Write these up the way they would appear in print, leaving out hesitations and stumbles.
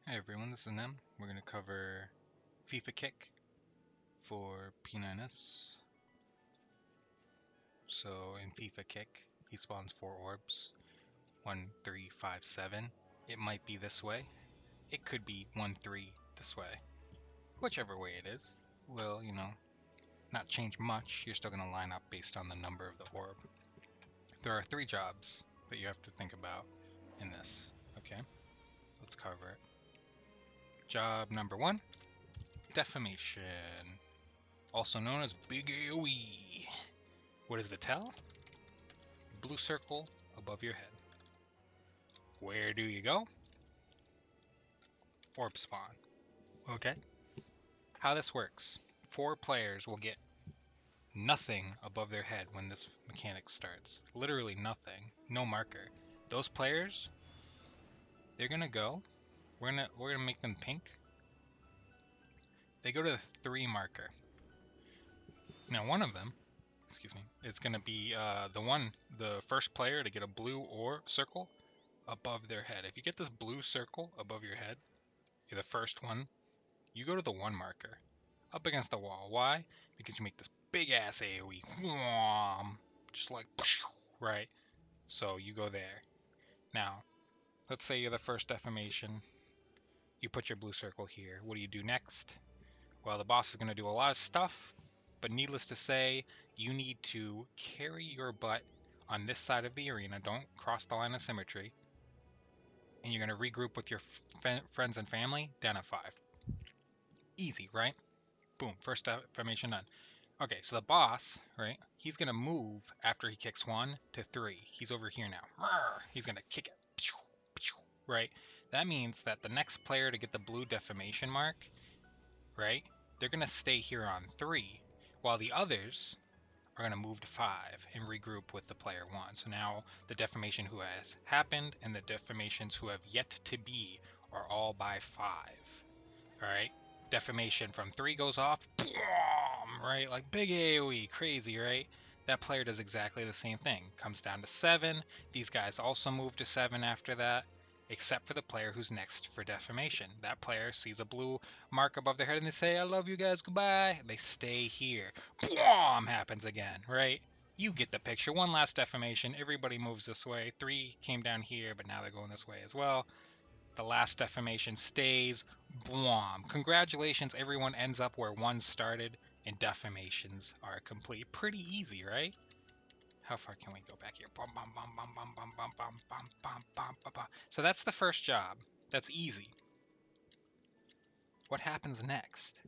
Hey everyone, this is Nem. We're going to cover FIFA Kick for p9s. So in FIFA Kick, he spawns 4 orbs. 1, 3, 5, 7. It might be this way. It could be 1, 3 this way. Whichever way it is will, not change much. You're still going to line up based on the number of the orb. There are 3 jobs that you have to think about in this. Okay, let's cover it. Job number 1, Defamation, also known as Big AoE. What is the tell? Blue circle above your head. Where do you go? Orb spawn. Okay. How this works. 4 players will get nothing above their head when this mechanic starts. Literally nothing. No marker. Those players, they're gonna go. We're gonna make them pink. They go to the 3 marker. Now one of them, excuse me, is gonna be the first player to get a blue or circle above their head. If you get this blue circle above your head, you're the first one. You go to the 1 marker, up against the wall. Why? Because you make this big ass AoE. Just like, right? So you go there. Now, let's say you're the first defamation. You put your blue circle here. What do you do next? Well, the boss is going to do a lot of stuff, but needless to say, you need to carry your butt on this side of the arena. Don't cross the line of symmetry. And you're going to regroup with your friends and family down at 5. Easy, right? Boom, first defamation done. Okay, so the boss, right, he's going to move after he kicks 1 to 3. He's over here now. He's going to kick it. Right? That means that the next player to get the blue defamation mark, right, they're going to stay here on 3, while the others are going to move to 5 and regroup with the player 1. So now the defamation who has happened and the defamations who have yet to be are all by 5. All right? Defamation from 3 goes off, right? Like big AoE, crazy, right? That player does exactly the same thing. Comes down to 7. These guys also move to 7 after that, except for the player who's next for defamation. That player sees a blue mark above their head and they say, "I love you guys, goodbye." They stay here. Boom! Happens again, right? You get the picture. One last defamation. Everybody moves this way. 3 came down here, but now they're going this way as well. The last defamation stays. Boom. Congratulations, everyone ends up where 1 started, and defamations are complete. Pretty easy, right? How far can we go back here? So that's the first job. That's easy. What happens next?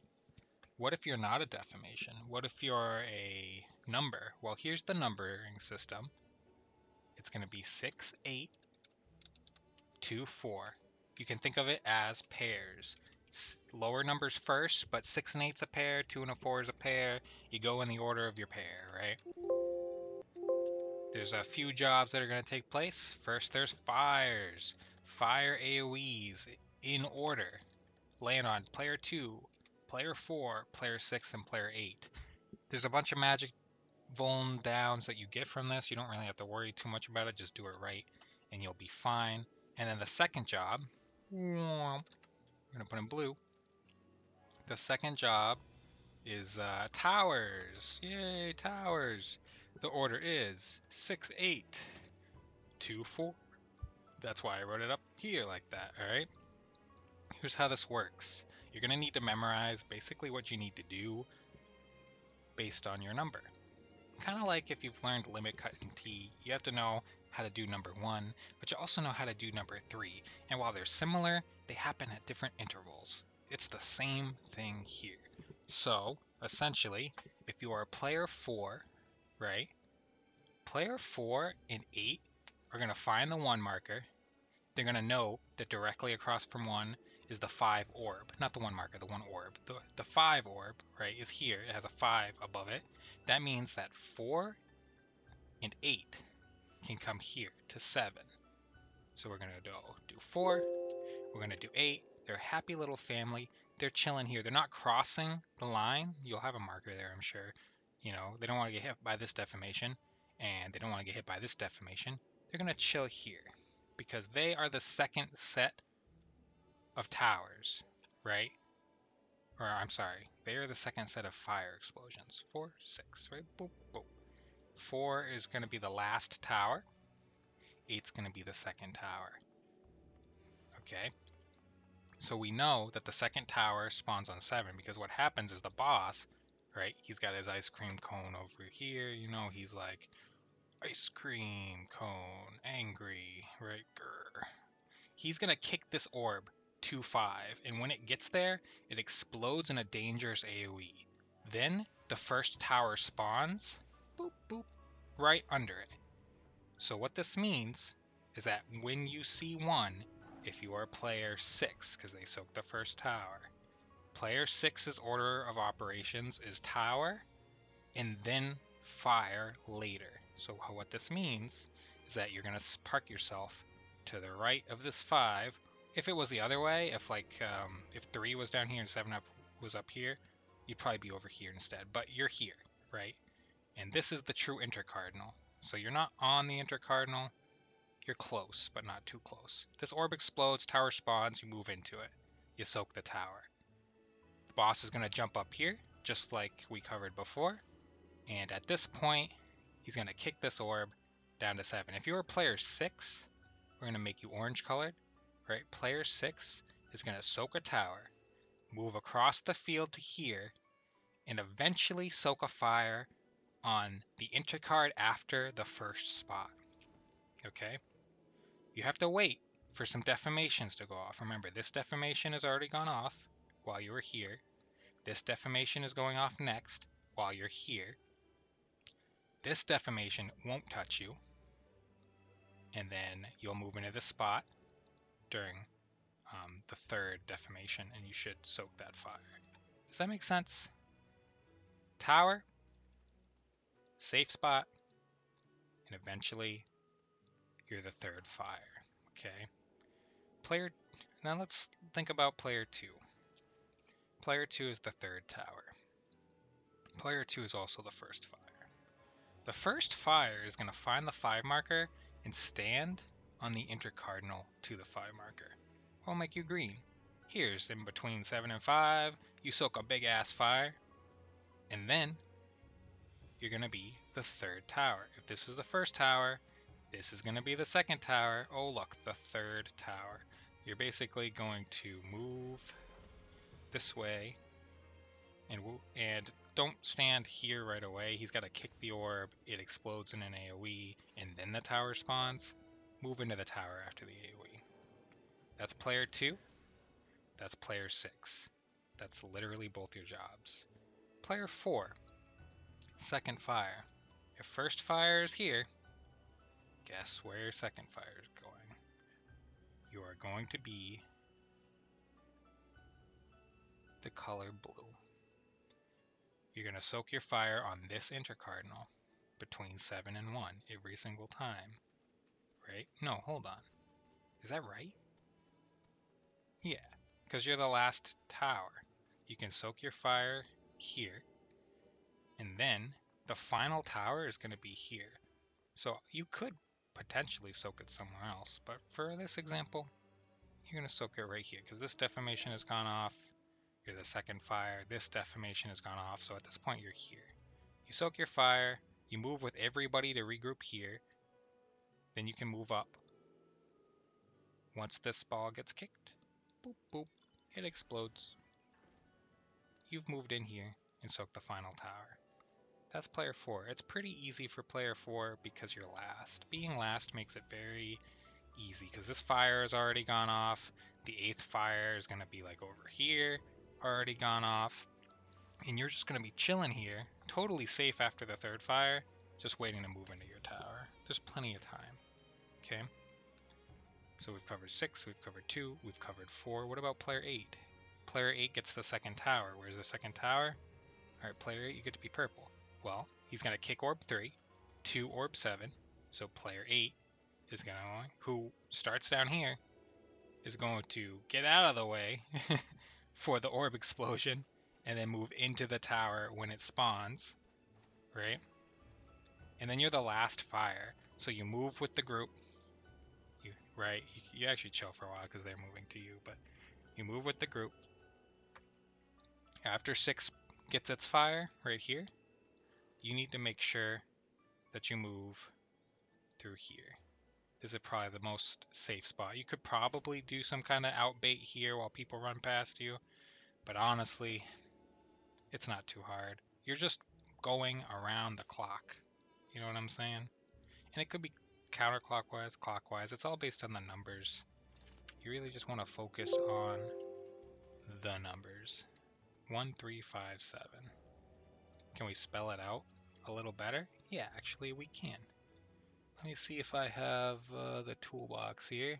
What if you're not a defamation? What if you're a number? Well, here's the numbering system. It's going to be 6, 8, 2, 4. You can think of it as pairs. Lower numbers first, but 6 and 8's a pair, 2 and a 4 is a pair. You go in the order of your pair, right? There's a few jobs that are going to take place. First, there's fires. Fire AoEs in order. Land on player 2, player 4, player 6, and player 8. There's a bunch of magic vuln downs that you get from this. You don't really have to worry too much about it. Just do it right, and you'll be fine. And then the second job, we're going to put in blue. The second job is towers. Yay, towers. The order is 6, 8, 2, 4. That's why I wrote it up here like that, all right? Here's how this works. You're going to need to memorize basically what you need to do based on your number. Kind of like if you've learned limit cut in T, you have to know how to do number 1, but you also know how to do number 3. And while they're similar, they happen at different intervals. It's the same thing here. So, essentially, if you are a player 4, right? Player 4 and 8 are going to find the 1 marker. They're going to know that directly across from 1 is the 5 orb. Not the 1 marker, the 1 orb. The 5 orb, right, is here. It has a 5 above it. That means that 4 and 8 can come here to 7. So we're going to do 4. We're going to do 8. They're a happy little family. They're chilling here. They're not crossing the line. You'll have a marker there, I'm sure. You know, they don't want to get hit by this defamation, and they don't want to get hit by this defamation. They're going to chill here because they are the second set of towers, right? Or I'm sorry, they are the second set of fire explosions. 4, 6, right? Boop, boop. 4 is going to be the last tower. 8's going to be the second tower. Okay? So we know that the second tower spawns on 7 because what happens is the boss, right? He's got his ice cream cone over here. You know, he's like, ice cream cone, angry, right? Grr. He's going to kick this orb to 5, and when it gets there, it explodes in a dangerous AoE. Then the first tower spawns, boop, boop, right under it. So what this means is that when you see 1, if you are player 6, because they soak the first tower, player 6's order of operations is tower, and then fire later. So what this means is that you're going to park yourself to the right of this 5. If it was the other way, if 3 was down here and 7 up was up here, you'd probably be over here instead. But you're here, right? And this is the true intercardinal. So you're not on the intercardinal. You're close, but not too close. This orb explodes, tower spawns, you move into it. You soak the tower. The boss is going to jump up here, just like we covered before. And at this point, he's going to kick this orb down to 7. If you're player 6, we're going to make you orange colored. Right? Player 6 is going to soak a tower, move across the field to here, and eventually soak a fire on the intercard after the first spot. Okay? You have to wait for some deformations to go off. Remember, this deformation has already gone off while you were here. This deformation is going off next while you're here. This deformation won't touch you, and then you'll move into this spot during the third deformation, and you should soak that fire. Does that make sense? Tower, safe spot, and eventually you're the third fire. Okay. Now let's think about player 2. Player 2 is the third tower. Player 2 is also the first fire. The first fire is going to find the 5 marker and stand on the intercardinal to the 5 marker. I'll make you green. Here's in between 7 and 5. You soak a big ass fire. And then you're going to be the third tower. If this is the first tower, this is going to be the second tower. Oh, look, the third tower. You're basically going to move this way and don't stand here right away. He's got to kick the orb, it explodes in an AoE, and then the tower spawns. Move into the tower after the AoE. That's player 2. That's player 6. That's literally both your jobs. Player 4, second fire. If first fire is here, guess where second fire is going? You are going to be the color blue. You're going to soak your fire on this intercardinal between 7 and 1 every single time. Right? No, hold on. Is that right? Yeah, because you're the last tower. You can soak your fire here, and then the final tower is going to be here. So you could potentially soak it somewhere else, but for this example, you're going to soak it right here, because this deformation has gone off. You're the second fire. This deformation has gone off, so at this point you're here. You soak your fire, you move with everybody to regroup here, then you can move up. Once this ball gets kicked, boop, boop, it explodes. You've moved in here and soaked the final tower. That's player 4. It's pretty easy for player 4 because you're last. Being last makes it very easy because this fire has already gone off. The 8th fire is going to be like over here, already gone off. And you're just going to be chilling here, totally safe after the 3rd fire, just waiting to move into your tower. There's plenty of time. Okay? So we've covered 6, we've covered 2, we've covered 4. What about player 8? Player 8 gets the second tower. Where's the second tower? Alright, player 8, you get to be purple. Well, he's going to kick orb 3, 2 orb 7. So player 8 is going to, who starts down here, is going to get out of the way for the orb explosion and then move into the tower when it spawns, right? And then you're the last fire. So you move with the group, right? You actually chill for a while because they're moving to you, but You move with the group. After 6 gets its fire right here, you need to make sure that you move through here. This is probably the most safe spot. You could probably do some kind of outbait here while people run past you, but honestly, it's not too hard. You're just going around the clock. You know what I'm saying? And it could be counterclockwise, clockwise. It's all based on the numbers. You really just want to focus on the numbers. 1, 3, 5, 7. Can we spell it out a little better? Yeah, actually we can. Let me see if I have the toolbox here.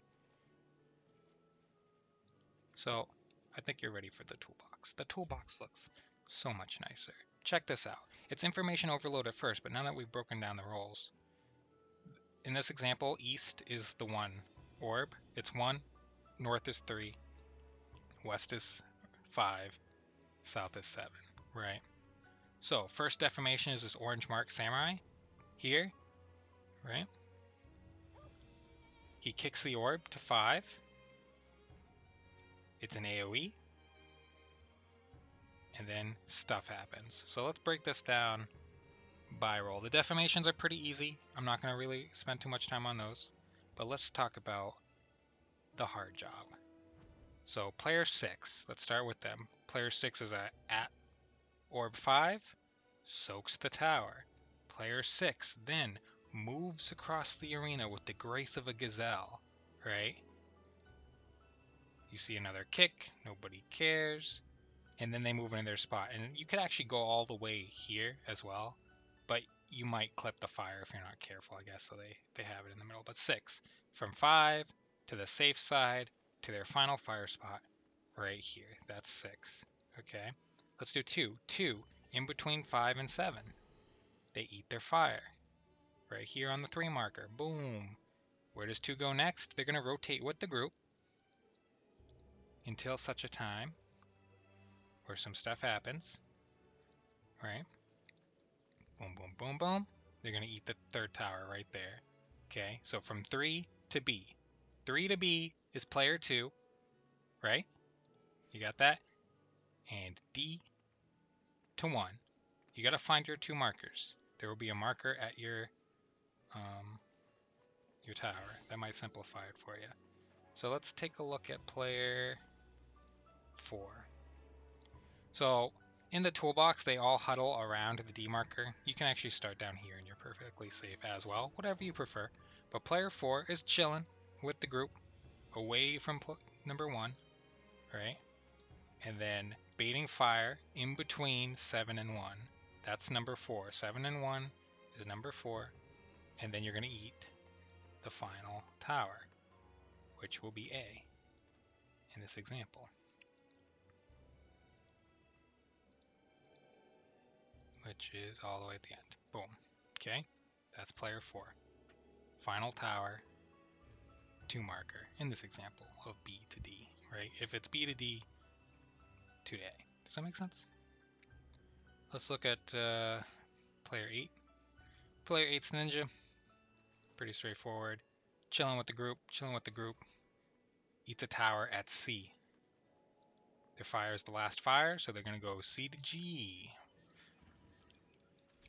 So I think you're ready for the toolbox. The toolbox looks so much nicer. Check this out. It's information overload at first, but now that we've broken down the roles, in this example, east is the 1 orb. It's 1, north is 3, west is 5, south is 7, right? So first deformation is this orange mark samurai here, right? He kicks the orb to 5. It's an AoE. And then stuff happens. So let's break this down by role. The deformations are pretty easy. I'm not going to really spend too much time on those. But let's talk about the hard job. So player 6, let's start with them. Player 6 is at orb 5, soaks the tower. Player 6 then moves across the arena with the grace of a gazelle, right? You see another kick, nobody cares, and then they move in their spot. And you could actually go all the way here as well, but you might clip the fire if you're not careful, I guess, so they have it in the middle. But 6, from 5 to the safe side to their final fire spot right here. That's 6, okay? Let's do 2. 2, in between 5 and 7. They eat their fire. Right here on the 3 marker. Boom. Where does 2 go next? They're going to rotate with the group until such a time where some stuff happens. Right? Boom, boom, boom, boom. They're going to eat the 3rd tower right there. Okay, so from 3 to B. 3 to B is player 2. Right? You got that? And D to 1. You got to find your 2 markers. There will be a marker at your tower. That might simplify it for you. So let's take a look at player 4. So in the toolbox, they all huddle around the D marker. You can actually start down here and you're perfectly safe as well, whatever you prefer. But player 4 is chilling with the group away from number 1, right? And then baiting fire in between 7 and 1. That's number 4. 7 and 1 is number 4. And then you're going to eat the final tower, which will be A in this example. Which is all the way at the end. Boom. Okay? That's player 4. Final tower, 2 marker, in this example of B to D, right? If it's B to D, 2 to A. Does that make sense? Let's look at player 8. Player 8's ninja. Pretty straightforward. Chilling with the group, Eats a tower at C. Their fire is the last fire, so they're going to go C to G.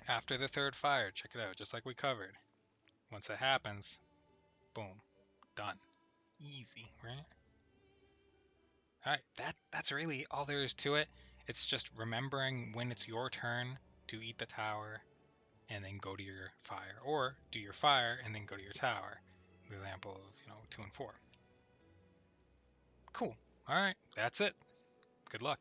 After the 3rd fire, check it out, just like we covered. Once that happens, boom, done. Easy, right? Alright, that's really all there is to it. It's just remembering when it's your turn to eat the tower and then go to your fire. Or do your fire and then go to your tower. Example of, 2 and 4. Cool. Alright, that's it. Good luck.